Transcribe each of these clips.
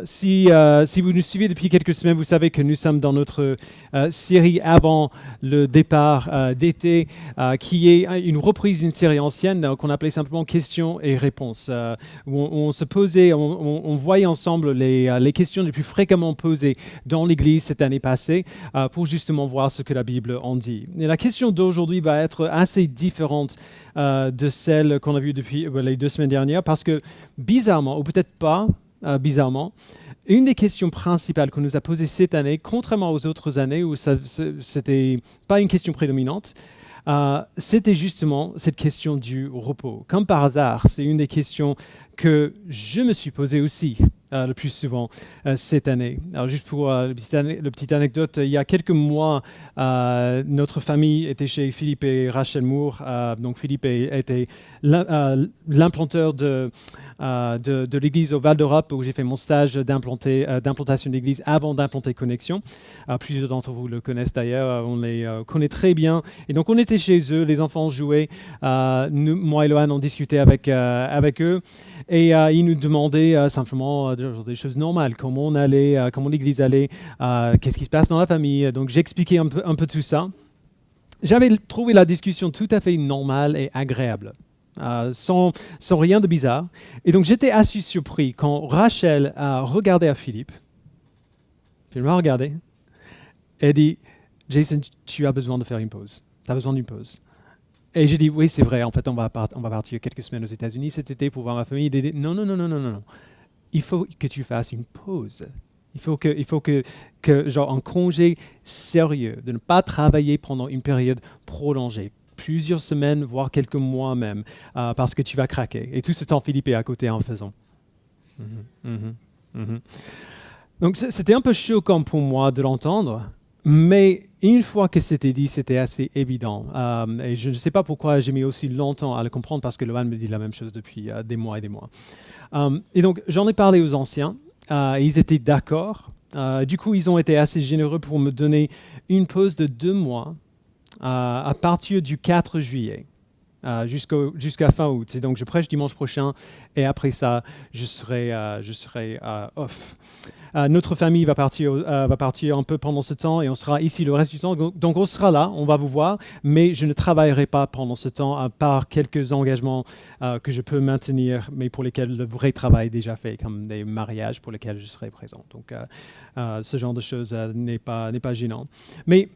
Si vous nous suivez depuis quelques semaines, vous savez que nous sommes dans notre série avant le départ d'été, qui est une reprise d'une série ancienne qu'on appelait simplement questions et réponses, où on se posait, on voyait ensemble les questions les plus fréquemment posées dans l'Église cette année passée, pour justement voir ce que la Bible en dit. Et la question d'aujourd'hui va être assez différente de celle qu'on a vue depuis les 2 semaines dernières, parce que bizarrement, ou peut-être pas, bizarrement, une des questions principales qu'on nous a posées cette année, contrairement aux autres années où c'était pas une question prédominante, c'était justement cette question du repos. Comme par hasard, c'est une des questions que je me suis posée aussi le plus souvent cette année. Alors juste pour la petite anecdote, il y a quelques mois, notre famille était chez Philippe et Rachel Moore. Donc Philippe était l'implanteur de l'église au Val d'Europe où j'ai fait mon stage d'implantation d'église avant d'implanter Connexion. Plusieurs d'entre vous le connaissent d'ailleurs, on les connaît très bien. Et donc on était chez eux, les enfants jouaient, moi et Lohan on discutait avec eux. Et ils nous demandaient simplement des choses normales, comment on allait, comment l'église allait, qu'est-ce qui se passe dans la famille. Donc j'expliquais un peu tout ça. J'avais trouvé la discussion tout à fait normale et agréable, sans rien de bizarre. Et donc j'étais assez surpris quand Rachel a regardé à Philippe, puis elle m'a regardé, et dit « Jason, tu as besoin de faire une pause. Tu as besoin d'une pause. » Et j'ai dit, oui, c'est vrai, en fait, on va partir quelques semaines aux États-Unis cet été pour voir ma famille. Non. Il faut que tu fasses une pause. Il faut que genre, un congé sérieux, de ne pas travailler pendant une période prolongée, plusieurs semaines, voire quelques mois même, parce que tu vas craquer. Et tout ce temps, Philippe est à côté en faisant. Donc, c'était un peu choquant pour moi de l'entendre. Mais une fois que c'était dit, c'était assez évident. Et je ne sais pas pourquoi j'ai mis aussi longtemps à le comprendre, parce que Lohan me dit la même chose depuis des mois et des mois. Et donc, j'en ai parlé aux anciens. Ils étaient d'accord. Du coup, ils ont été assez généreux pour me donner une pause de 2 mois à partir du 4 juillet. Jusqu'à fin août. Et donc, je prêche dimanche prochain et après ça, je serai off. Notre famille va partir un peu pendant ce temps et on sera ici le reste du temps. Donc, on sera là, on va vous voir, mais je ne travaillerai pas pendant ce temps, à part quelques engagements que je peux maintenir, mais pour lesquels le vrai travail est déjà fait, comme des mariages pour lesquels je serai présent. Donc, ce genre de choses n'est pas gênant. Mais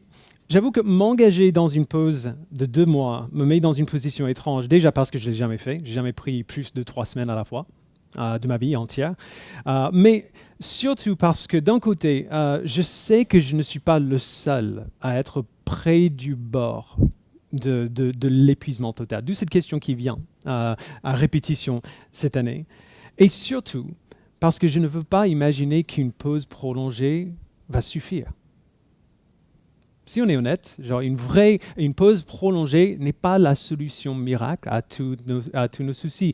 j'avoue que m'engager dans une pause de 2 mois me met dans une position étrange, déjà parce que je ne l'ai jamais fait. Je n'ai jamais pris plus de 3 semaines à la fois de ma vie entière. Mais surtout parce que d'un côté, je sais que je ne suis pas le seul à être près du bord de l'épuisement total. D'où cette question qui vient à répétition cette année. Et surtout parce que je ne veux pas imaginer qu'une pause prolongée va suffire. Si on est honnête, genre une pause prolongée n'est pas la solution miracle à tous nos soucis,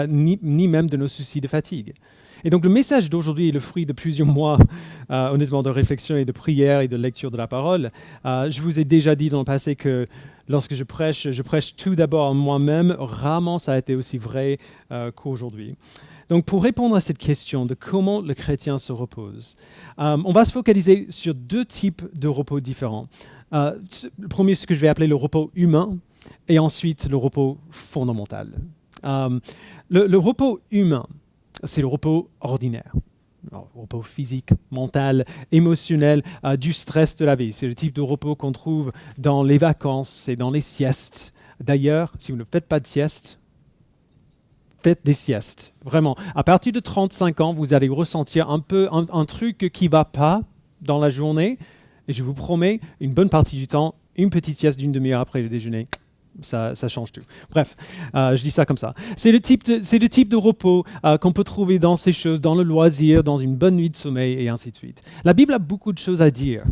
ni même de nos soucis de fatigue. Et donc le message d'aujourd'hui est le fruit de plusieurs mois, honnêtement, de réflexion et de prière et de lecture de la parole. Je vous ai déjà dit dans le passé que lorsque je prêche tout d'abord moi-même. Rarement ça a été aussi vrai qu'aujourd'hui. Donc, pour répondre à cette question de comment le chrétien se repose, on va se focaliser sur 2 types de repos différents. Le premier, ce que je vais appeler le repos humain, et ensuite le repos fondamental. Le repos humain, c'est le repos ordinaire. Alors, repos physique, mental, émotionnel, du stress de la vie. C'est le type de repos qu'on trouve dans les vacances et dans les siestes. D'ailleurs, si vous ne faites pas de sieste, faites des siestes, vraiment. À partir de 35 ans, vous allez ressentir un truc qui ne va pas dans la journée. Et je vous promets, une bonne partie du temps, une petite sieste d'une demi-heure après le déjeuner, ça change tout. Bref, je dis ça comme ça. C'est le type de repos qu'on peut trouver dans ces choses, dans le loisir, dans une bonne nuit de sommeil, et ainsi de suite. La Bible a beaucoup de choses à dire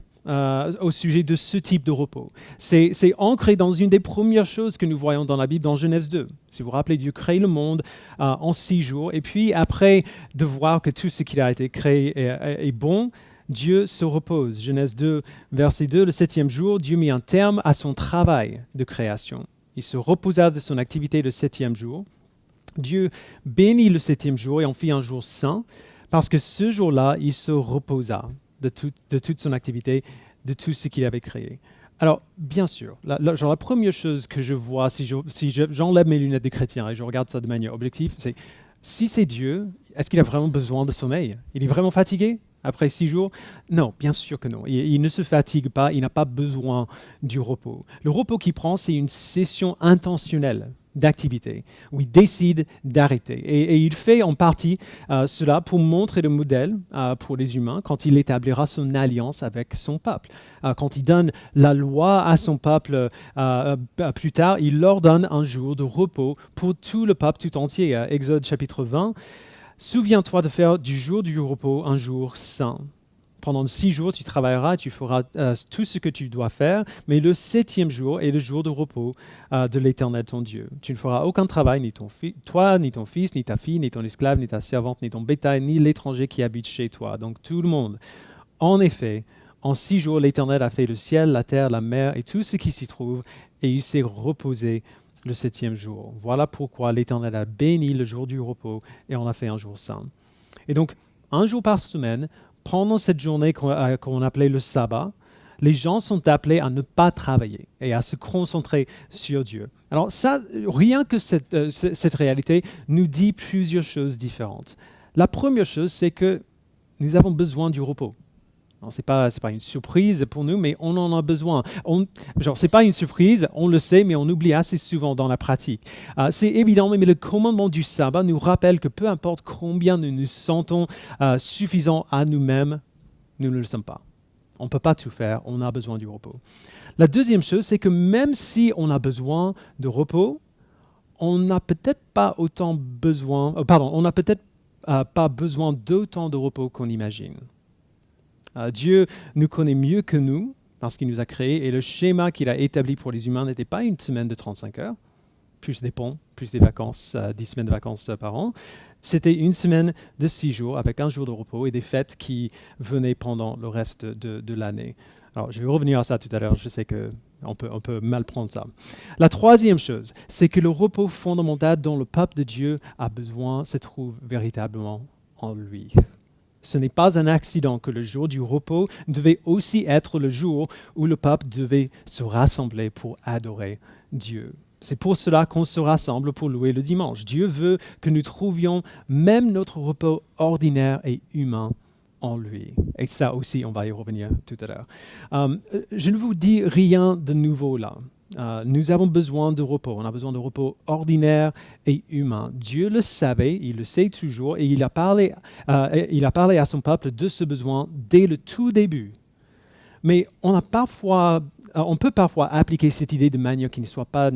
au sujet de ce type de repos. C'est ancré dans une des premières choses que nous voyons dans la Bible, dans Genèse 2. Si vous vous rappelez, Dieu crée le monde en 6 jours, et puis après de voir que tout ce qui a été créé est bon, Dieu se repose. Genèse 2, verset 2, le 7e jour, Dieu mit un terme à son travail de création. Il se reposa de son activité le 7e jour. Dieu bénit le 7e jour et en fit un jour saint, Parce que ce jour-là, il se reposa de toute son activité, de tout ce qu'il avait créé. Alors, bien sûr, la première chose que je vois si j'enlève mes lunettes de chrétien et je regarde ça de manière objective, c'est si c'est Dieu, est-ce qu'il a vraiment besoin de sommeil? Il est vraiment fatigué après 6 jours? Non, bien sûr que non. Il ne se fatigue pas, il n'a pas besoin du repos. Le repos qu'il prend, c'est une session intentionnelle d'activité, où il décide d'arrêter. Et il fait en partie cela pour montrer le modèle pour les humains quand il établira son alliance avec son peuple. Quand il donne la loi à son peuple plus tard, il leur donne un jour de repos pour tout le peuple tout entier. Exode chapitre 20, « Souviens-toi de faire du jour du repos un jour saint. » Pendant 6 jours, tu travailleras, tu feras tout ce que tu dois faire, mais le 7e jour est le jour de repos de l'Éternel ton Dieu. Tu ne feras aucun travail, ni toi, ni ton fils, ni ta fille, ni ton esclave, ni ta servante, ni ton bétail, ni l'étranger qui habite chez toi. Donc tout le monde. En effet, en 6 jours, l'Éternel a fait le ciel, la terre, la mer et tout ce qui s'y trouve, et il s'est reposé le 7e jour. Voilà pourquoi l'Éternel a béni le jour du repos et en a fait un jour saint. Et donc, un jour par semaine, pendant cette journée qu'on appelait le sabbat, les gens sont appelés à ne pas travailler et à se concentrer sur Dieu. Alors ça, rien que cette réalité nous dit plusieurs choses différentes. La première chose, c'est que nous avons besoin du repos. Ce n'est pas une surprise pour nous, mais on en a besoin. Ce n'est pas une surprise, on le sait, mais on oublie assez souvent dans la pratique. C'est évident, mais le commandement du sabbat nous rappelle que peu importe combien nous nous sentons suffisants à nous-mêmes, nous ne le sommes pas. On ne peut pas tout faire, on a besoin du repos. La deuxième chose, c'est que même si on a besoin de repos, on n'a peut-être pas pas besoin d'autant de repos qu'on imagine. Dieu nous connaît mieux que nous parce qu'il nous a créés et le schéma qu'il a établi pour les humains n'était pas une semaine de 35 heures, plus des ponts, plus des vacances, 10 semaines de vacances par an. C'était une semaine de 6 jours avec un jour de repos et des fêtes qui venaient pendant le reste de l'année. Alors, je vais revenir à ça tout à l'heure, je sais qu'on peut mal prendre ça. La troisième chose, c'est que le repos fondamental dont le peuple de Dieu a besoin se trouve véritablement en lui. Ce n'est pas un accident que le jour du repos devait aussi être le jour où le peuple devait se rassembler pour adorer Dieu. C'est pour cela qu'on se rassemble pour louer le dimanche. Dieu veut que nous trouvions même notre repos ordinaire et humain en lui. Et ça aussi, on va y revenir tout à l'heure. Je ne vous dis rien de nouveau là. Nous avons besoin de repos. On a besoin de repos ordinaire et humain. Dieu le savait, il le sait toujours, et il a parlé à son peuple de ce besoin dès le tout début. Mais on peut parfois appliquer cette idée de manière qui ne soit pas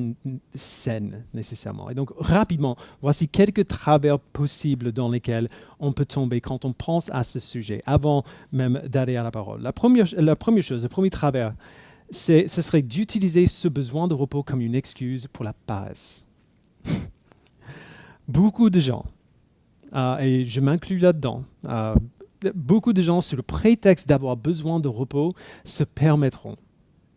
saine nécessairement. Et donc, rapidement, voici quelques travers possibles dans lesquels on peut tomber quand on pense à ce sujet, avant même d'aller à la parole. La première chose, le premier travers, ce serait d'utiliser ce besoin de repos comme une excuse pour la paresse. Beaucoup de gens, et je m'inclus là-dedans, beaucoup de gens, sous le prétexte d'avoir besoin de repos, se permettront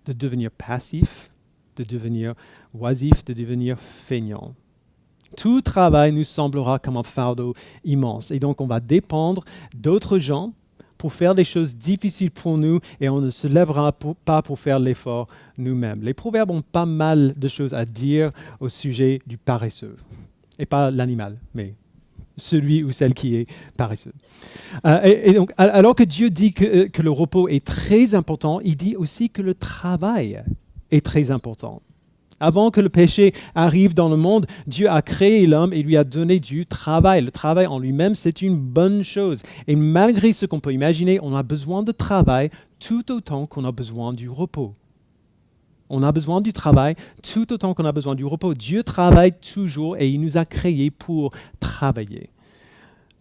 de devenir passifs, de devenir oisifs, de devenir feignants. Tout travail nous semblera comme un fardeau immense, et donc on va dépendre d'autres gens pour faire des choses difficiles pour nous et on ne se lèvera pas pour faire l'effort nous-mêmes. Les proverbes ont pas mal de choses à dire au sujet du paresseux. Et pas l'animal, mais celui ou celle qui est paresseux. Et donc, alors que Dieu dit que le repos est très important, il dit aussi que le travail est très important. Avant que le péché arrive dans le monde, Dieu a créé l'homme et lui a donné du travail. Le travail en lui-même, c'est une bonne chose. Et malgré ce qu'on peut imaginer, on a besoin de travail tout autant qu'on a besoin du repos. On a besoin du travail tout autant qu'on a besoin du repos. Dieu travaille toujours et il nous a créés pour travailler.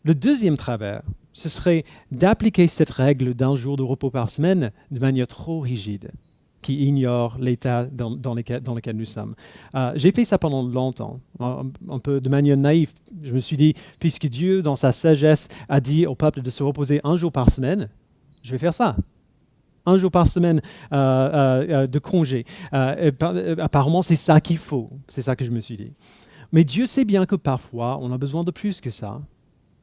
Le deuxième travers, ce serait d'appliquer cette règle d'un jour de repos par semaine de manière trop rigide, qui ignore l'état dans lequel nous sommes. J'ai fait ça pendant longtemps, un peu de manière naïve. Je me suis dit, puisque Dieu, dans sa sagesse, a dit au peuple de se reposer un jour par semaine, je vais faire ça. Un jour par semaine de congé. Apparemment, c'est ça qu'il faut. C'est ça que je me suis dit. Mais Dieu sait bien que parfois, on a besoin de plus que ça,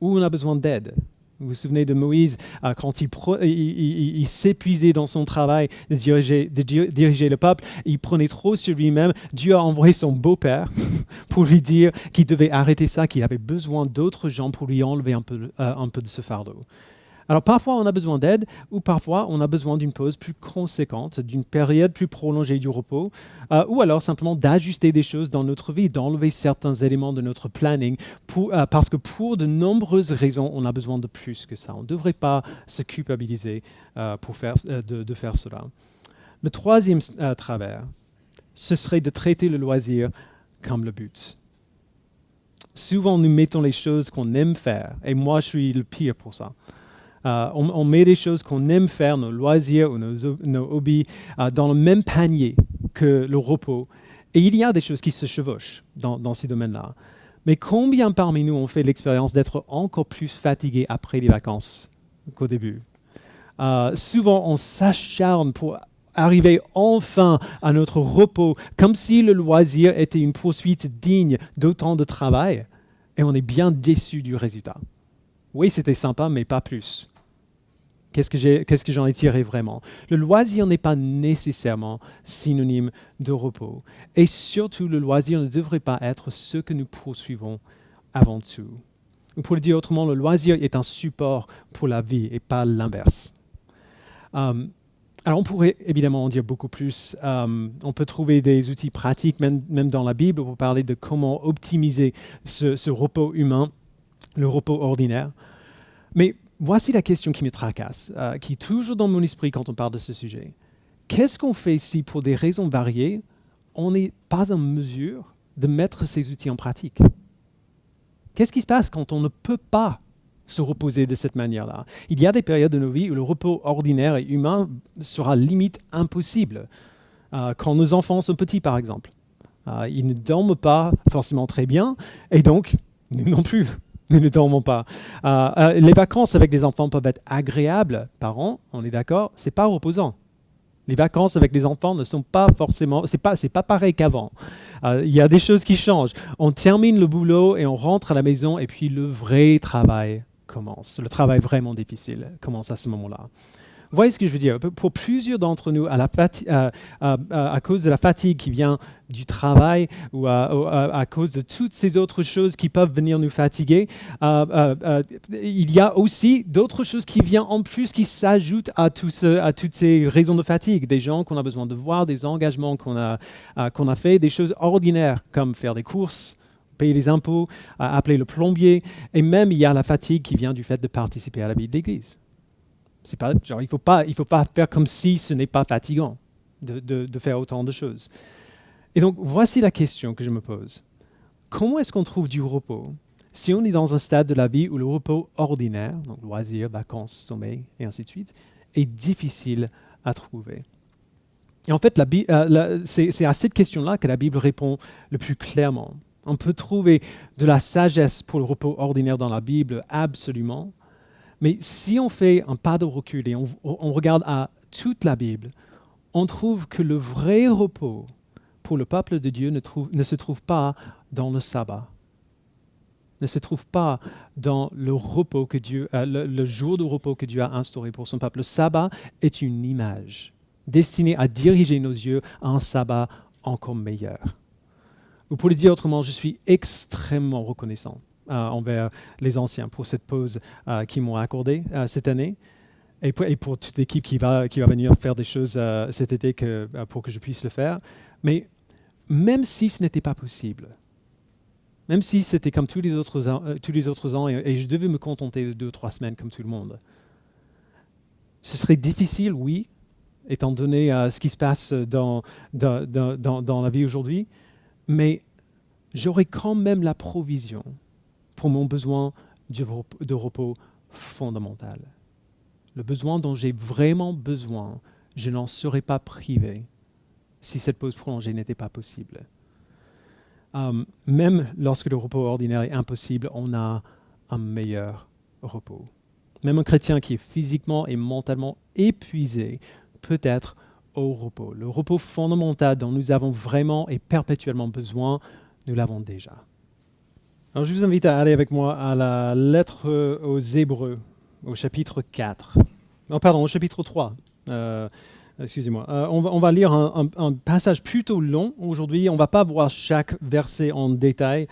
ou on a besoin d'aide. Vous vous souvenez de Moïse, quand il s'épuisait dans son travail de diriger le peuple, il prenait trop sur lui-même. Dieu a envoyé son beau-père pour lui dire qu'il devait arrêter ça, qu'il avait besoin d'autres gens pour lui enlever un peu de ce fardeau. Alors parfois on a besoin d'aide ou parfois on a besoin d'une pause plus conséquente, d'une période plus prolongée du repos, ou alors simplement d'ajuster des choses dans notre vie, d'enlever certains éléments de notre planning, parce que pour de nombreuses raisons on a besoin de plus que ça. On ne devrait pas se culpabiliser de faire cela. Le troisième travers, ce serait de traiter le loisir comme le but. Souvent nous mettons les choses qu'on aime faire, et moi je suis le pire pour ça. On met les choses qu'on aime faire, nos loisirs ou nos hobbies, dans le même panier que le repos. Et il y a des choses qui se chevauchent dans ces domaines-là. Mais combien parmi nous ont fait l'expérience d'être encore plus fatigués après les vacances qu'au début? Souvent, on s'acharne pour arriver enfin à notre repos, comme si le loisir était une poursuite digne d'autant de travail, et on est bien déçu du résultat. Oui, c'était sympa, mais pas plus. Qu'est-ce que j'en ai tiré vraiment? Le loisir n'est pas nécessairement synonyme de repos. Et surtout, le loisir ne devrait pas être ce que nous poursuivons avant tout. Ou pour le dire autrement, le loisir est un support pour la vie et pas l'inverse. Alors on pourrait évidemment en dire beaucoup plus. On peut trouver des outils pratiques, même dans la Bible, pour parler de comment optimiser ce repos humain, le repos ordinaire. Mais voici la question qui me tracasse, qui est toujours dans mon esprit quand on parle de ce sujet. Qu'est-ce qu'on fait si, pour des raisons variées, on n'est pas en mesure de mettre ces outils en pratique? Qu'est-ce qui se passe quand on ne peut pas se reposer de cette manière-là? Il y a des périodes de nos vies où le repos ordinaire et humain sera limite impossible. Quand nos enfants sont petits, par exemple. Ils ne dorment pas forcément très bien, et donc, nous non plus. Nous ne dormons pas. Les vacances avec des enfants peuvent être agréables, parents, on est d'accord, c'est pas reposant. Les vacances avec les enfants ne sont pas forcément, c'est pas pareil qu'avant. Il y a des choses qui changent. On termine le boulot et on rentre à la maison et puis le vrai travail commence. Le travail vraiment difficile commence à ce moment-là. Vous voyez ce que je veux dire? Pour plusieurs d'entre nous, à cause de la fatigue qui vient du travail ou à cause de toutes ces autres choses qui peuvent venir nous fatiguer, il y a aussi d'autres choses qui viennent en plus, qui s'ajoutent à toutes ces raisons de fatigue. Des gens qu'on a besoin de voir, des engagements qu'on a fait, des choses ordinaires comme faire des courses, payer les impôts, appeler le plombier. Et même, il y a la fatigue qui vient du fait de participer à la vie de l'Église. C'est pas, genre, il faut pas faire comme si ce n'est pas fatigant de faire autant de choses. Et donc, voici la question que je me pose. Comment est-ce qu'on trouve du repos si on est dans un stade de la vie où le repos ordinaire, donc loisirs, vacances, sommeil, et ainsi de suite, est difficile à trouver? Et en fait, c'est à cette question-là que la Bible répond le plus clairement. On peut trouver de la sagesse pour le repos ordinaire dans la Bible, absolument. Mais si on fait un pas de recul et on regarde à toute la Bible, on trouve que le vrai repos pour le peuple de Dieu ne se trouve pas dans le sabbat, ne se trouve pas dans le repos que Dieu, le jour de repos que Dieu a instauré pour son peuple. Le sabbat est une image destinée à diriger nos yeux à un sabbat encore meilleur. Ou pour le dire autrement, je suis extrêmement reconnaissant envers les anciens pour cette pause qu'ils m'ont accordée cette année et pour toute l'équipe qui va venir faire des choses cet été pour que je puisse le faire. Mais même si ce n'était pas possible, même si c'était comme tous les autres ans et je devais me contenter de 2 ou 3 semaines comme tout le monde, ce serait difficile, oui, étant donné ce qui se passe dans la vie aujourd'hui, mais j'aurais quand même la provision pour mon besoin de repos fondamental. Le besoin dont j'ai vraiment besoin, je n'en serais pas privé si cette pause prolongée n'était pas possible. Même lorsque le repos ordinaire est impossible, on a un meilleur repos. Même un chrétien qui est physiquement et mentalement épuisé peut être au repos. Le repos fondamental dont nous avons vraiment et perpétuellement besoin, nous l'avons déjà. Alors je vous invite à aller avec moi à la lettre aux Hébreux, au chapitre 4. Non, pardon, au chapitre 3. Excusez-moi. On va lire un passage plutôt long aujourd'hui. On ne va pas voir chaque verset en détail.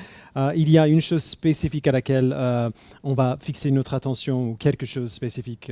Il y a une chose spécifique à laquelle on va fixer notre attention ou quelque chose de spécifique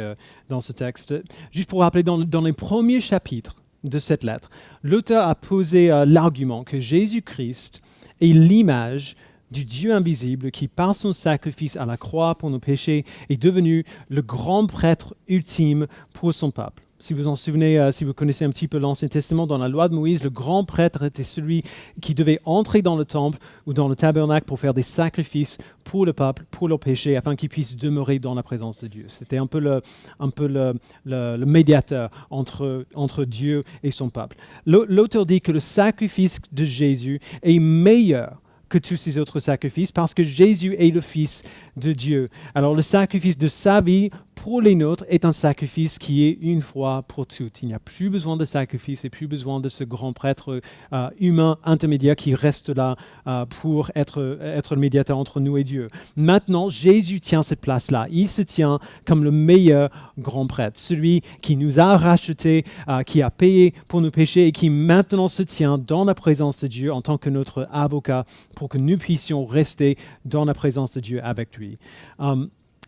dans ce texte. Juste pour rappeler, dans les premiers chapitres de cette lettre, l'auteur a posé l'argument que Jésus-Christ est l'image du Dieu invisible qui, par son sacrifice à la croix pour nos péchés, est devenu le grand prêtre ultime pour son peuple. Si vous en souvenez, si vous connaissez un petit peu l'Ancien Testament, dans la loi de Moïse, le grand prêtre était celui qui devait entrer dans le temple ou dans le tabernacle pour faire des sacrifices pour le peuple, pour leurs péchés, afin qu'ils puissent demeurer dans la présence de Dieu. C'était un peu le médiateur entre Dieu et son peuple. L'auteur dit que le sacrifice de Jésus est meilleur que tous ces autres sacrifices parce que Jésus est le Fils de Dieu. Alors le sacrifice de sa vie pour les nôtres est un sacrifice qui est une fois pour toutes. Il n'y a plus besoin de sacrifice et plus besoin de ce grand prêtre humain intermédiaire qui reste là pour être le médiateur entre nous et Dieu. Maintenant, Jésus tient cette place-là. Il se tient comme le meilleur grand prêtre, celui qui nous a rachetés, qui a payé pour nos péchés et qui maintenant se tient dans la présence de Dieu en tant que notre avocat pour que nous puissions rester dans la présence de Dieu avec lui.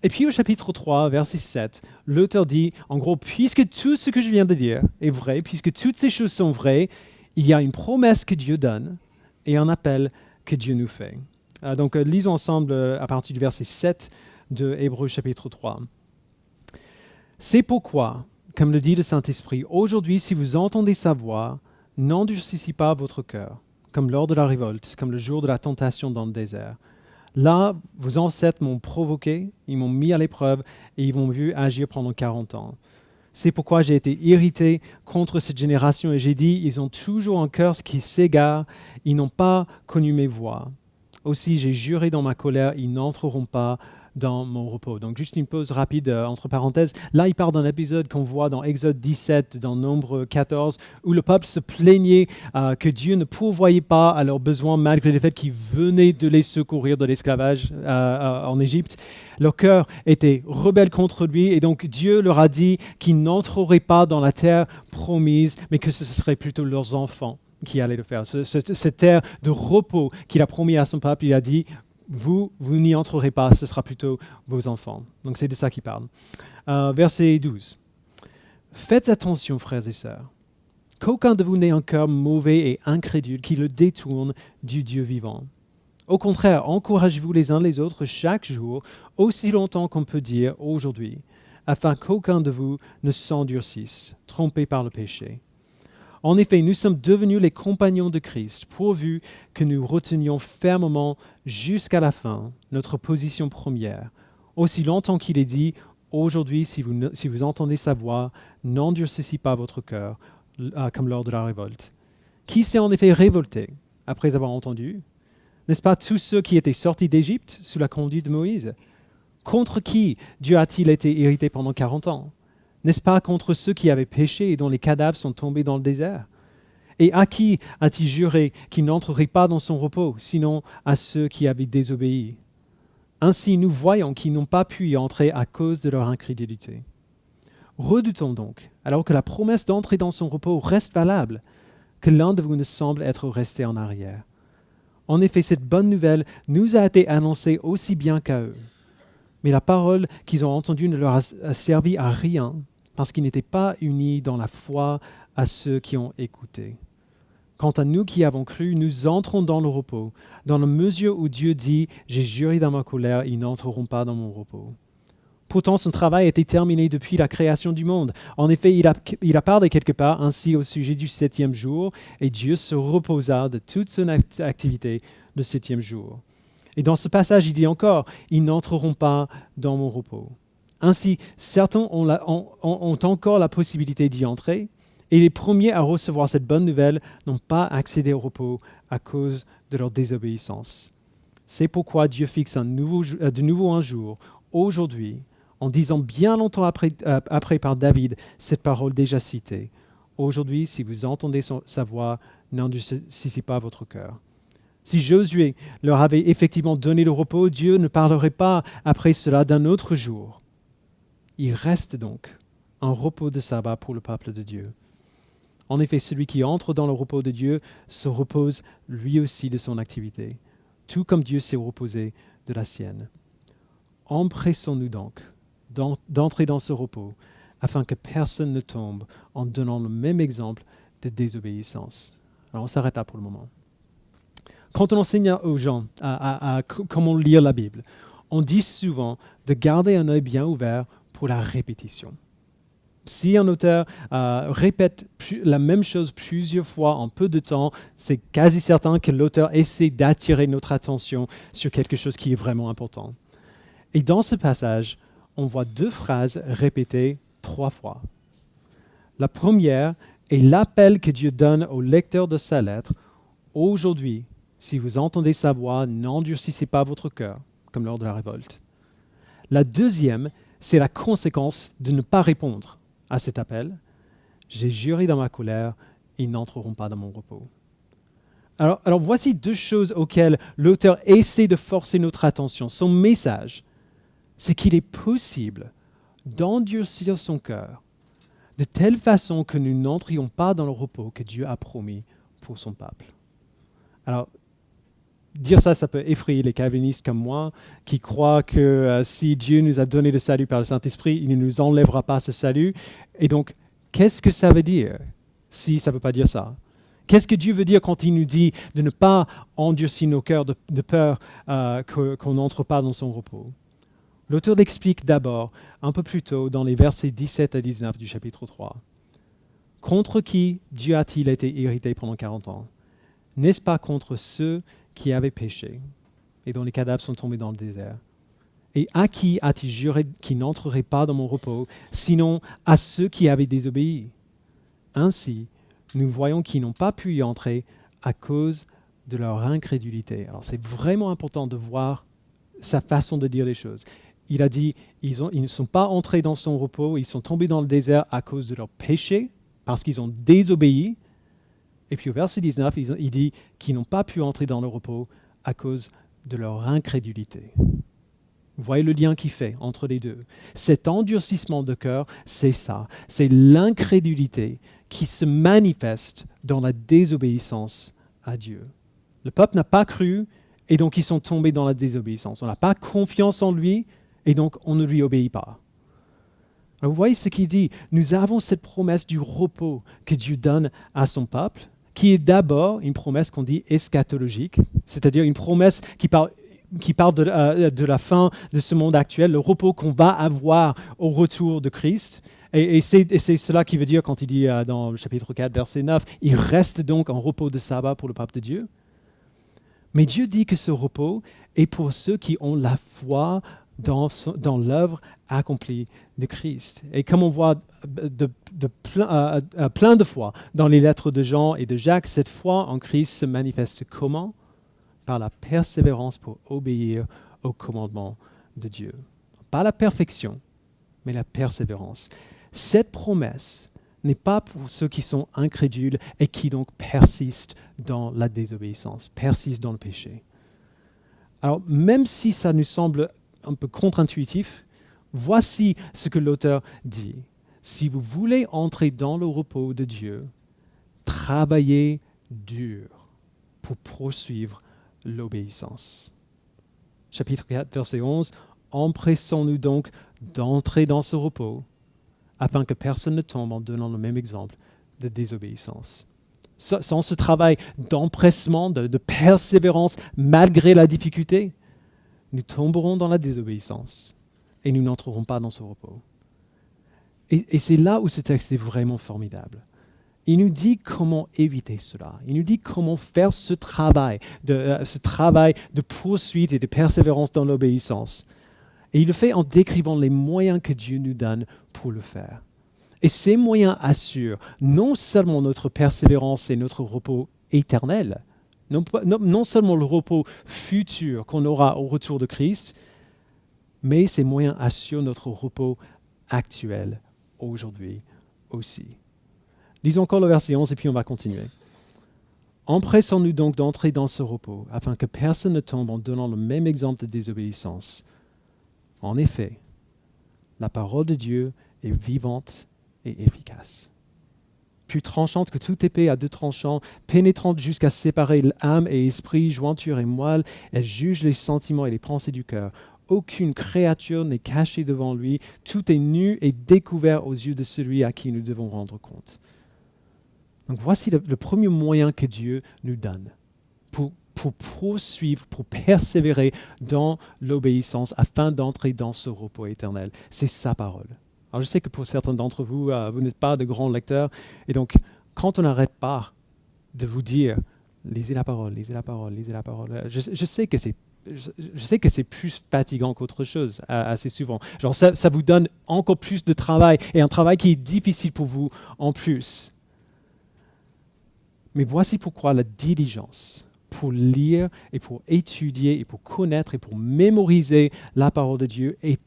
Et puis au chapitre 3, verset 7, l'auteur dit, en gros, puisque tout ce que je viens de dire est vrai, puisque toutes ces choses sont vraies, il y a une promesse que Dieu donne et un appel que Dieu nous fait. Donc lisons ensemble à partir du verset 7 de Hébreux chapitre 3. C'est pourquoi, comme le dit le Saint-Esprit, aujourd'hui, si vous entendez sa voix, n'endurcissez pas votre cœur, comme lors de la révolte, comme le jour de la tentation dans le désert. Là, vos ancêtres m'ont provoqué, ils m'ont mis à l'épreuve et ils m'ont vu agir pendant 40 ans. C'est pourquoi j'ai été irrité contre cette génération et j'ai dit, ils ont toujours un cœur qui s'égare, ils n'ont pas connu mes voies. Aussi, j'ai juré dans ma colère, ils n'entreront pas dans mon repos. Donc juste une pause rapide entre parenthèses. Là, il parle d'un épisode qu'on voit dans Exode 17, dans Nombre 14, où le peuple se plaignait que Dieu ne pourvoyait pas à leurs besoins malgré le fait qu'il venait de les secourir de l'esclavage en Égypte. Leur cœur était rebelle contre lui et donc Dieu leur a dit qu'ils n'entreraient pas dans la terre promise, mais que ce serait plutôt leurs enfants qui allaient le faire. Cette terre de repos qu'il a promis à son peuple, il a dit vous n'y entrerez pas, ce sera plutôt vos enfants. Donc c'est de ça qu'il parle. Verset 12. Faites attention, frères et sœurs, qu'aucun de vous n'ait un cœur mauvais et incrédule qui le détourne du Dieu vivant. Au contraire, encouragez-vous les uns les autres chaque jour, aussi longtemps qu'on peut dire aujourd'hui, afin qu'aucun de vous ne s'endurcisse, trompé par le péché. En effet, nous sommes devenus les compagnons de Christ, pourvu que nous retenions fermement jusqu'à la fin notre position première, aussi longtemps qu'il est dit, aujourd'hui, si vous entendez sa voix, n'endurcissez pas votre cœur, comme lors de la révolte. Qui s'est en effet révolté après avoir entendu? N'est-ce pas tous ceux qui étaient sortis d'Égypte sous la conduite de Moïse? Contre qui Dieu a-t-il été irrité pendant 40 ans? N'est-ce pas contre ceux qui avaient péché et dont les cadavres sont tombés dans le désert? Et à qui a-t-il juré qu'ils n'entreraient pas dans son repos, sinon à ceux qui avaient désobéi? Ainsi, nous voyons qu'ils n'ont pas pu y entrer à cause de leur incrédulité. Redoutons donc, alors que la promesse d'entrer dans son repos reste valable, que l'un de vous ne semble être resté en arrière. En effet, cette bonne nouvelle nous a été annoncée aussi bien qu'à eux. Mais la parole qu'ils ont entendue ne leur a servi à rien, parce qu'ils n'étaient pas unis dans la foi à ceux qui ont écouté. Quant à nous qui avons cru, nous entrons dans le repos, dans la mesure où Dieu dit « J'ai juré dans ma colère, ils n'entreront pas dans mon repos ». Pourtant, son travail était terminé depuis la création du monde. En effet, il a parlé quelque part ainsi au sujet du 7e jour, et Dieu se reposa de toute son activité le 7e jour. Et dans ce passage, il dit encore « Ils n'entreront pas dans mon repos ». Ainsi, certains ont encore la possibilité d'y entrer, et les premiers à recevoir cette bonne nouvelle n'ont pas accédé au repos à cause de leur désobéissance. C'est pourquoi Dieu fixe de nouveau un jour, aujourd'hui, en disant bien longtemps après par David cette parole déjà citée. Aujourd'hui, si vous entendez sa voix, n'endurcissez pas votre cœur. Si Josué leur avait effectivement donné le repos, Dieu ne parlerait pas après cela d'un autre jour. Il reste donc un repos de sabbat pour le peuple de Dieu. En effet, celui qui entre dans le repos de Dieu se repose lui aussi de son activité, tout comme Dieu s'est reposé de la sienne. Empressons-nous donc d'entrer dans ce repos, afin que personne ne tombe en donnant le même exemple de désobéissance. Alors on s'arrête là pour le moment. Quand on enseigne aux gens à comment lire la Bible, on dit souvent de garder un œil bien ouvert pour la répétition. Si un auteur répète la même chose plusieurs fois en peu de temps, c'est quasi certain que l'auteur essaie d'attirer notre attention sur quelque chose qui est vraiment important. Et dans ce passage, on voit 2 phrases répétées 3 fois. La première est l'appel que Dieu donne au lecteur de sa lettre. Aujourd'hui, si vous entendez sa voix, n'endurcissez pas votre cœur, comme lors de la révolte. La deuxième, c'est la conséquence de ne pas répondre à cet appel. J'ai juré dans ma colère, ils n'entreront pas dans mon repos. Alors voici 2 choses auxquelles l'auteur essaie de forcer notre attention. Son message, c'est qu'il est possible d'endurcir son cœur de telle façon que nous n'entrions pas dans le repos que Dieu a promis pour son peuple. Alors, dire ça peut effrayer les calvinistes comme moi, qui croient que si Dieu nous a donné le salut par le Saint-Esprit, il ne nous enlèvera pas ce salut. Et donc, qu'est-ce que ça veut dire si ça ne veut pas dire ça? Qu'est-ce que Dieu veut dire quand il nous dit de ne pas endurcir nos cœurs de peur qu'on n'entre pas dans son repos? L'auteur l'explique d'abord un peu plus tôt dans les versets 17 à 19 du chapitre 3. Contre qui Dieu a-t-il été irrité pendant 40 ans? N'est-ce pas contre ceux qui avaient péché et dont les cadavres sont tombés dans le désert? Et à qui a-t-il juré qu'ils n'entreraient pas dans mon repos, sinon à ceux qui avaient désobéi? Ainsi, nous voyons qu'ils n'ont pas pu y entrer à cause de leur incrédulité. Alors c'est vraiment important de voir sa façon de dire les choses. Il a dit, ils ne sont pas entrés dans son repos, ils sont tombés dans le désert à cause de leur péché, parce qu'ils ont désobéi. Et puis au verset 19, il dit qu'ils n'ont pas pu entrer dans le repos à cause de leur incrédulité. Vous voyez le lien qu'il fait entre les deux. Cet endurcissement de cœur, c'est ça. C'est l'incrédulité qui se manifeste dans la désobéissance à Dieu. Le peuple n'a pas cru et donc ils sont tombés dans la désobéissance. On n'a pas confiance en lui et donc on ne lui obéit pas. Alors vous voyez ce qu'il dit. Nous avons cette promesse du repos que Dieu donne à son peuple, qui est d'abord une promesse qu'on dit eschatologique, c'est-à-dire une promesse qui parle de la fin de ce monde actuel, le repos qu'on va avoir au retour de Christ. Et c'est cela qui veut dire quand il dit dans le chapitre 4, verset 9, « Il reste donc un repos de sabbat pour le peuple de Dieu. » Mais Dieu dit que ce repos est pour ceux qui ont la foi dans l'œuvre accomplie de Christ. Et comme on voit plein de fois dans les lettres de Jean et de Jacques, cette foi en Christ se manifeste comment? Par la persévérance pour obéir au commandement de Dieu. Pas la perfection, mais la persévérance. Cette promesse n'est pas pour ceux qui sont incrédules et qui donc persistent dans la désobéissance, persistent dans le péché. Alors, même si ça nous semble un peu contre-intuitif, voici ce que l'auteur dit. Si vous voulez entrer dans le repos de Dieu, travaillez dur pour poursuivre l'obéissance. Chapitre 4, verset 11. Empressons-nous donc d'entrer dans ce repos, afin que personne ne tombe en donnant le même exemple de désobéissance. Sans ce travail d'empressement, de persévérance, malgré la difficulté, nous tomberons dans la désobéissance et nous n'entrerons pas dans ce repos. Et c'est là où ce texte est vraiment formidable. Il nous dit comment éviter cela. Il nous dit comment faire ce travail de poursuite et de persévérance dans l'obéissance. Et il le fait en décrivant les moyens que Dieu nous donne pour le faire. Et ces moyens assurent non seulement notre persévérance et notre repos éternel, non seulement le repos futur qu'on aura au retour de Christ, mais ces moyens assurent notre repos actuel, aujourd'hui aussi. Lisons encore le verset 11 et puis on va continuer. Empressons-nous donc d'entrer dans ce repos, afin que personne ne tombe en donnant le même exemple de désobéissance. En effet, La parole de Dieu est vivante et efficace. Plus tranchante que toute épée à deux tranchants, pénétrante jusqu'à séparer l'âme et esprit, jointure et moelle, elle juge les sentiments et les pensées du cœur. Aucune créature n'est cachée devant lui, tout est nu et découvert aux yeux de celui à qui nous devons rendre compte. Donc voici le premier moyen que Dieu nous donne pour poursuivre, pour persévérer dans l'obéissance afin d'entrer dans ce repos éternel. C'est sa parole. Alors je sais que pour certains d'entre vous, vous n'êtes pas de grands lecteurs, et donc quand on n'arrête pas de vous dire « lisez la parole, lisez la parole, lisez la parole », je sais que c'est plus fatigant qu'autre chose, assez souvent. Genre ça vous donne encore plus de travail, et un travail qui est difficile pour vous en plus. Mais voici pourquoi la diligence pour lire et pour étudier et pour connaître et pour mémoriser la parole de Dieu est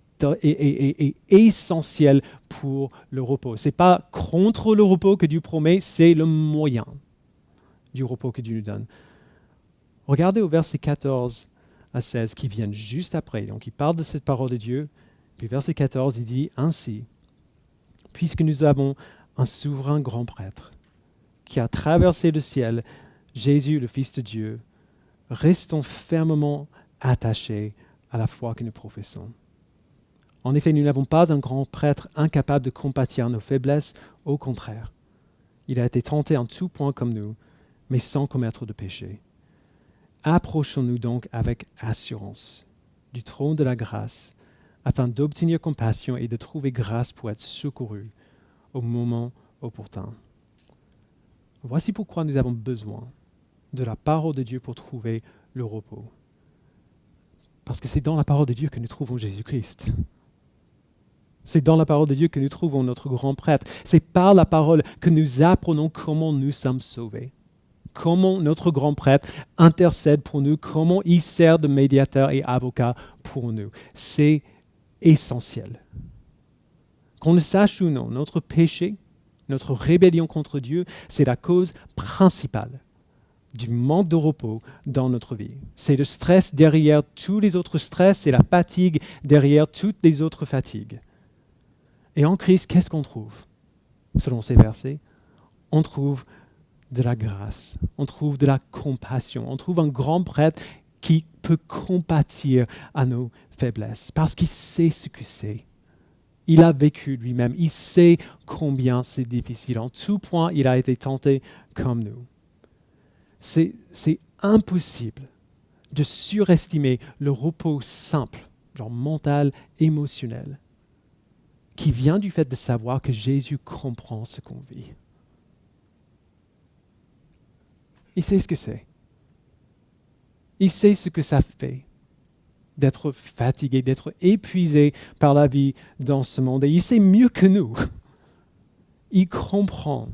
essentiel pour le repos. Ce n'est pas contre le repos que Dieu promet, c'est le moyen du repos que Dieu nous donne. Regardez au verset 14 à 16 qui viennent juste après. Donc il parle de cette parole de Dieu. Puis verset 14, il dit « Ainsi, puisque nous avons un souverain grand prêtre qui a traversé le ciel, Jésus, le Fils de Dieu, restons fermement attachés à la foi que nous professons. En effet, nous n'avons pas un grand prêtre incapable de compatir nos faiblesses, au contraire. Il a été tenté en tout point comme nous, mais sans commettre de péché. Approchons-nous donc avec assurance du trône de la grâce, afin d'obtenir compassion et de trouver grâce pour être secourus au moment opportun. Voici pourquoi nous avons besoin de la parole de Dieu pour trouver le repos. Parce que c'est dans la parole de Dieu que nous trouvons Jésus-Christ. C'est dans la parole de Dieu que nous trouvons notre grand prêtre. C'est par la parole que nous apprenons comment nous sommes sauvés. Comment notre grand prêtre intercède pour nous, comment il sert de médiateur et avocat pour nous. C'est essentiel. Qu'on le sache ou non, notre péché, notre rébellion contre Dieu, c'est la cause principale du manque de repos dans notre vie. C'est le stress derrière tous les autres stress et la fatigue derrière toutes les autres fatigues. Et en Christ, qu'est-ce qu'on trouve? Selon ces versets, on trouve de la grâce, on trouve de la compassion, on trouve un grand prêtre qui peut compatir à nos faiblesses parce qu'il sait ce que c'est. Il a vécu lui-même, il sait combien c'est difficile. En tout point, il a été tenté comme nous. C'est impossible de surestimer le repos simple, genre mental, émotionnel, qui vient du fait de savoir que Jésus comprend ce qu'on vit. Il sait ce que c'est. Il sait ce que ça fait d'être fatigué, d'être épuisé par la vie dans ce monde. Et il sait mieux que nous. Il comprend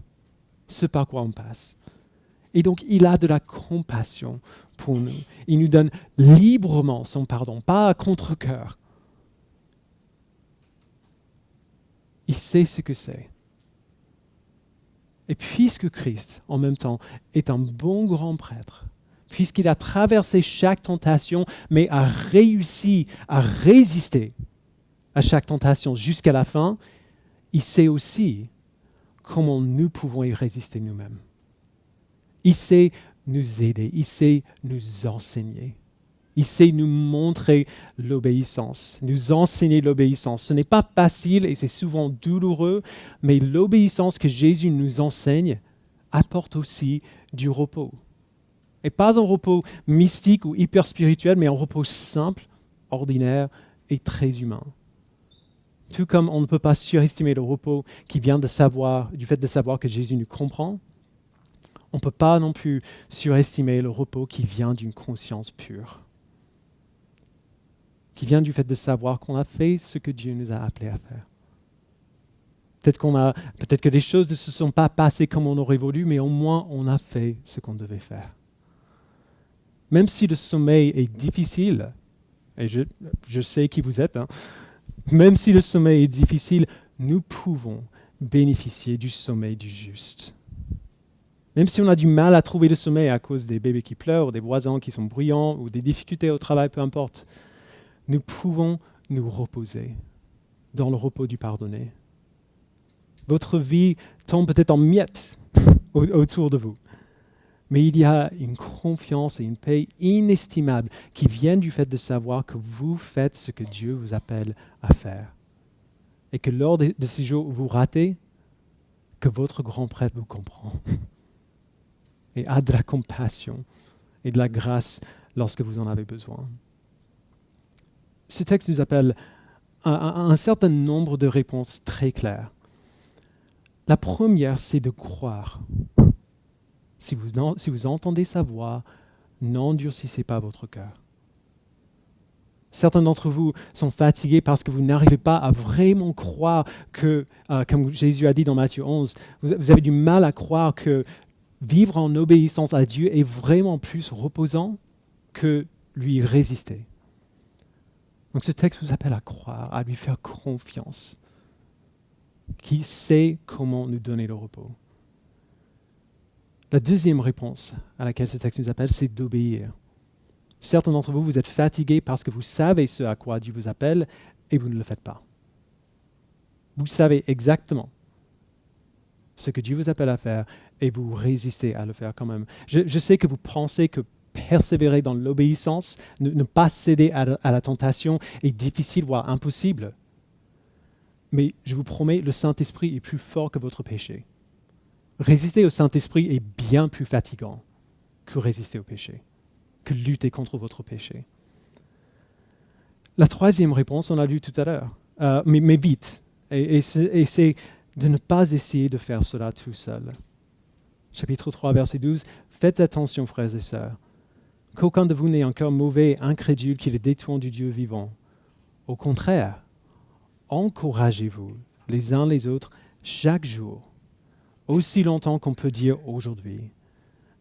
ce par quoi on passe. Et donc, il a de la compassion pour nous. Il nous donne librement son pardon, pas à contre-cœur. Il sait ce que c'est. Et puisque Christ, en même temps, est un bon grand prêtre, puisqu'il a traversé chaque tentation, mais a réussi à résister à chaque tentation jusqu'à la fin, il sait aussi comment nous pouvons y résister nous-mêmes. Il sait nous aider, il sait nous enseigner. Il sait nous montrer l'obéissance, nous enseigner l'obéissance. Ce n'est pas facile et c'est souvent douloureux, mais l'obéissance que Jésus nous enseigne apporte aussi du repos. Et pas un repos mystique ou hyper spirituel, mais un repos simple, ordinaire et très humain. Tout comme on ne peut pas surestimer le repos qui vient du fait de savoir que Jésus nous comprend, on ne peut pas non plus surestimer le repos qui vient d'une conscience pure, qui vient du fait de savoir qu'on a fait ce que Dieu nous a appelés à faire. Peut-être que les choses ne se sont pas passées comme on aurait voulu, mais au moins on a fait ce qu'on devait faire. Même si le sommeil est difficile, et je sais qui vous êtes, même si le sommeil est difficile, nous pouvons bénéficier du sommeil du juste. Même si on a du mal à trouver le sommeil à cause des bébés qui pleurent, des voisins qui sont bruyants, ou des difficultés au travail, peu importe, nous pouvons nous reposer. dans le repos du pardonné. Votre vie tombe peut-être en miettes autour de vous. Mais il y a une confiance et une paix inestimables qui viennent du fait de savoir que vous faites ce que Dieu vous appelle à faire. Et que lors de ces jours où vous ratez, que votre grand prêtre vous comprend et a de la compassion et de la grâce lorsque vous en avez besoin. Ce texte nous appelle à un certain nombre de réponses très claires. La première, c'est de croire. Si vous entendez sa voix, n'endurcissez pas votre cœur. Certains d'entre vous sont fatigués parce que vous n'arrivez pas à vraiment croire que, comme Jésus a dit dans Matthieu 11, vous avez du mal à croire que vivre en obéissance à Dieu est vraiment plus reposant que lui résister. Donc ce texte vous appelle à croire, à lui faire confiance, qui sait comment nous donner le repos. La deuxième réponse à laquelle ce texte nous appelle, c'est d'obéir. Certains d'entre vous, vous êtes fatigués parce que vous savez ce à quoi Dieu vous appelle et vous ne le faites pas. Vous savez exactement ce que Dieu vous appelle à faire et vous résistez à le faire quand même. Je sais que vous pensez que persévérer dans l'obéissance, ne pas céder à la tentation est difficile, voire impossible. Mais je vous promets, le Saint-Esprit est plus fort que votre péché. Résister au Saint-Esprit est bien plus fatigant que résister au péché, que lutter contre votre péché. La troisième réponse, on l'a lu tout à l'heure, mais vite, et c'est de ne pas essayer de faire cela tout seul. Chapitre 3, verset 12, « Faites attention, frères et sœurs, qu'aucun de vous n'ait un cœur mauvais, incrédule, qui le détourne du Dieu vivant. Au contraire, encouragez-vous les uns les autres chaque jour, aussi longtemps qu'on peut dire aujourd'hui,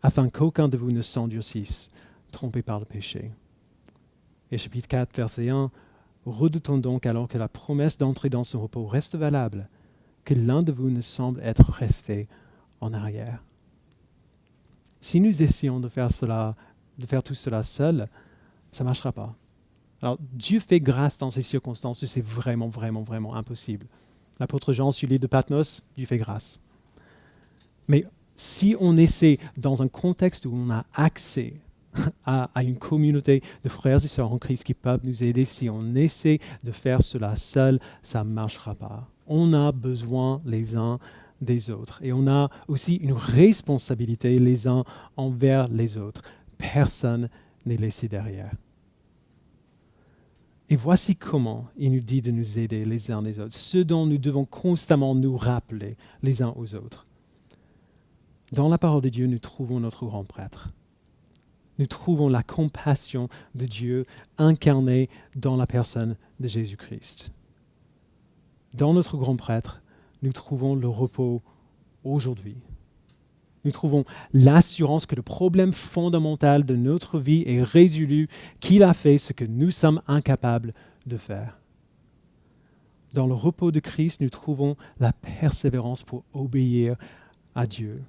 afin qu'aucun de vous ne s'endurcisse, trompé par le péché. » Et chapitre 4, verset 1, « Redoutons donc, alors que la promesse d'entrer dans ce repos reste valable, que l'un de vous ne semble être resté en arrière. » Si nous essayons de faire tout cela seul, ça ne marchera pas. Alors, Dieu fait grâce dans ces circonstances où c'est vraiment, vraiment, vraiment impossible. L'apôtre Jean, sur l'île de Patmos, Dieu fait grâce. Mais si on essaie, dans un contexte où on a accès à une communauté de frères et sœurs en Christ qui peuvent nous aider, si on essaie de faire cela seul, ça ne marchera pas. On a besoin les uns des autres. Et on a aussi une responsabilité les uns envers les autres. Personne n'est laissé derrière. Et voici comment il nous dit de nous aider les uns les autres, ce dont nous devons constamment nous rappeler les uns aux autres. Dans la parole de Dieu, nous trouvons notre grand prêtre. Nous trouvons la compassion de Dieu incarnée dans la personne de Jésus-Christ. Dans notre grand prêtre, nous trouvons le repos aujourd'hui. Nous trouvons l'assurance que le problème fondamental de notre vie est résolu, qu'il a fait ce que nous sommes incapables de faire. Dans le repos de Christ, nous trouvons la persévérance pour obéir à Dieu.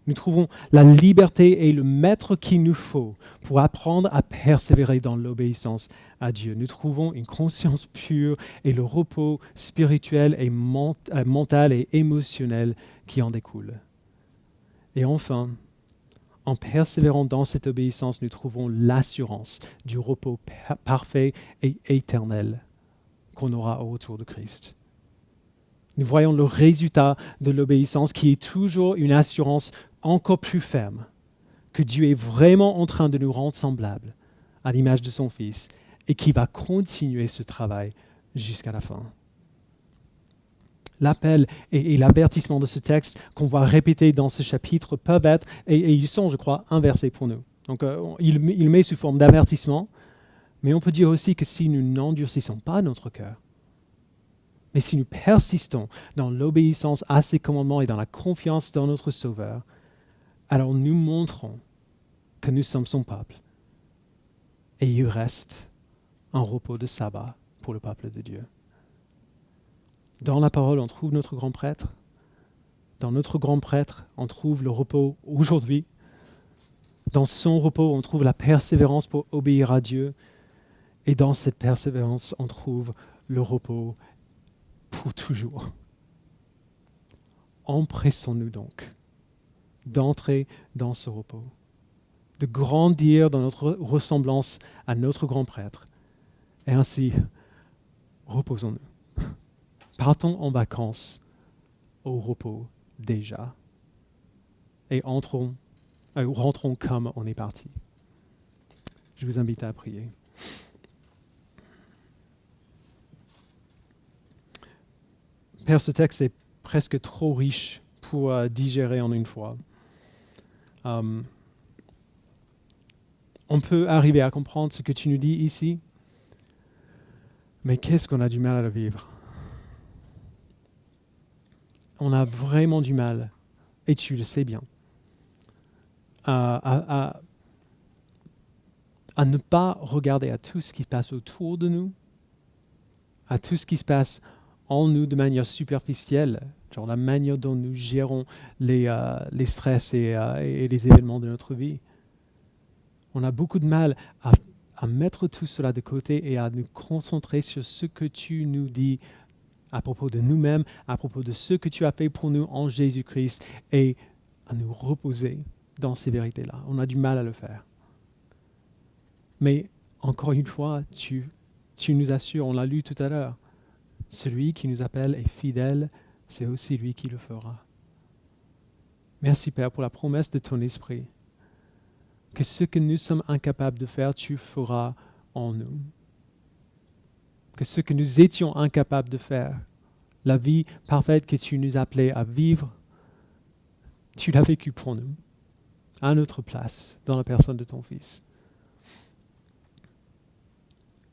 Nous trouvons la liberté et le maître qu'il nous faut pour apprendre à persévérer dans l'obéissance à Dieu. Nous trouvons une conscience pure et le repos spirituel et mental et émotionnel qui en découle. Et enfin, en persévérant dans cette obéissance, nous trouvons l'assurance du repos parfait et éternel qu'on aura au retour de Christ. Nous voyons le résultat de l'obéissance qui est toujours une assurance encore plus ferme que Dieu est vraiment en train de nous rendre semblables à l'image de son Fils et qui va continuer ce travail jusqu'à la fin. L'appel et l'avertissement de ce texte qu'on voit répéter dans ce chapitre peuvent être, et ils sont, je crois, inversés pour nous. Donc, il met sous forme d'avertissement, mais on peut dire aussi que si nous n'endurcissons pas notre cœur, mais si nous persistons dans l'obéissance à ses commandements et dans la confiance dans notre Sauveur, alors nous montrons que nous sommes son peuple. Et il reste un repos de sabbat pour le peuple de Dieu. Dans la parole, on trouve notre grand prêtre. Dans notre grand prêtre, on trouve le repos aujourd'hui. Dans son repos, on trouve la persévérance pour obéir à Dieu. Et dans cette persévérance, on trouve le repos pour toujours. Empressons-nous donc d'entrer dans ce repos, de grandir dans notre ressemblance à notre grand prêtre. Et ainsi, reposons-nous. Partons en vacances au repos déjà. Et rentrons comme on est parti. Je vous invite à prier. Père, ce texte est presque trop riche pour digérer en une fois. On peut arriver à comprendre ce que tu nous dis ici, mais qu'est-ce qu'on a du mal à le vivre? On a vraiment du mal, et tu le sais bien, à ne pas regarder à tout ce qui se passe autour de nous, à tout ce qui se passe en nous de manière superficielle, genre la manière dont nous gérons les stress et les événements de notre vie. On a beaucoup de mal à mettre tout cela de côté et à nous concentrer sur ce que tu nous dis à propos de nous-mêmes, à propos de ce que tu as fait pour nous en Jésus-Christ et à nous reposer dans ces vérités-là. On a du mal à le faire. Mais encore une fois, tu nous assures, on l'a lu tout à l'heure, celui qui nous appelle est fidèle, c'est aussi lui qui le fera. Merci Père pour la promesse de ton esprit, que ce que nous sommes incapables de faire, tu feras en nous. Que ce que nous étions incapables de faire, la vie parfaite que tu nous appelais à vivre, tu l'as vécu pour nous, à notre place, dans la personne de ton Fils.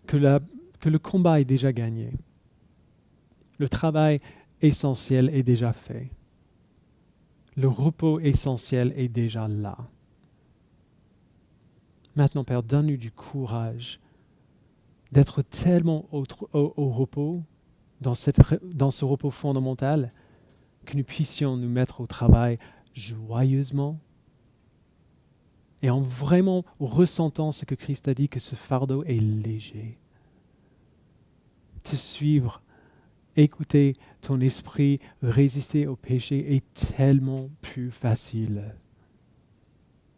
Que le combat est déjà gagné. Le travail essentiel est déjà fait. Le repos essentiel est déjà là. Maintenant, Père, donne-nous du courage d'être tellement au repos, dans ce repos fondamental, que nous puissions nous mettre au travail joyeusement et en vraiment ressentant ce que Christ a dit, que ce fardeau est léger. Te suivre, écouter ton esprit, résister au péché est tellement plus facile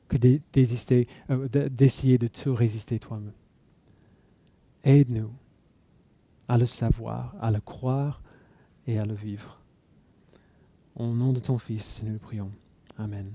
que d'essayer de te résister toi-même. Aide-nous à le savoir, à le croire et à le vivre. Au nom de ton Fils, nous le prions. Amen.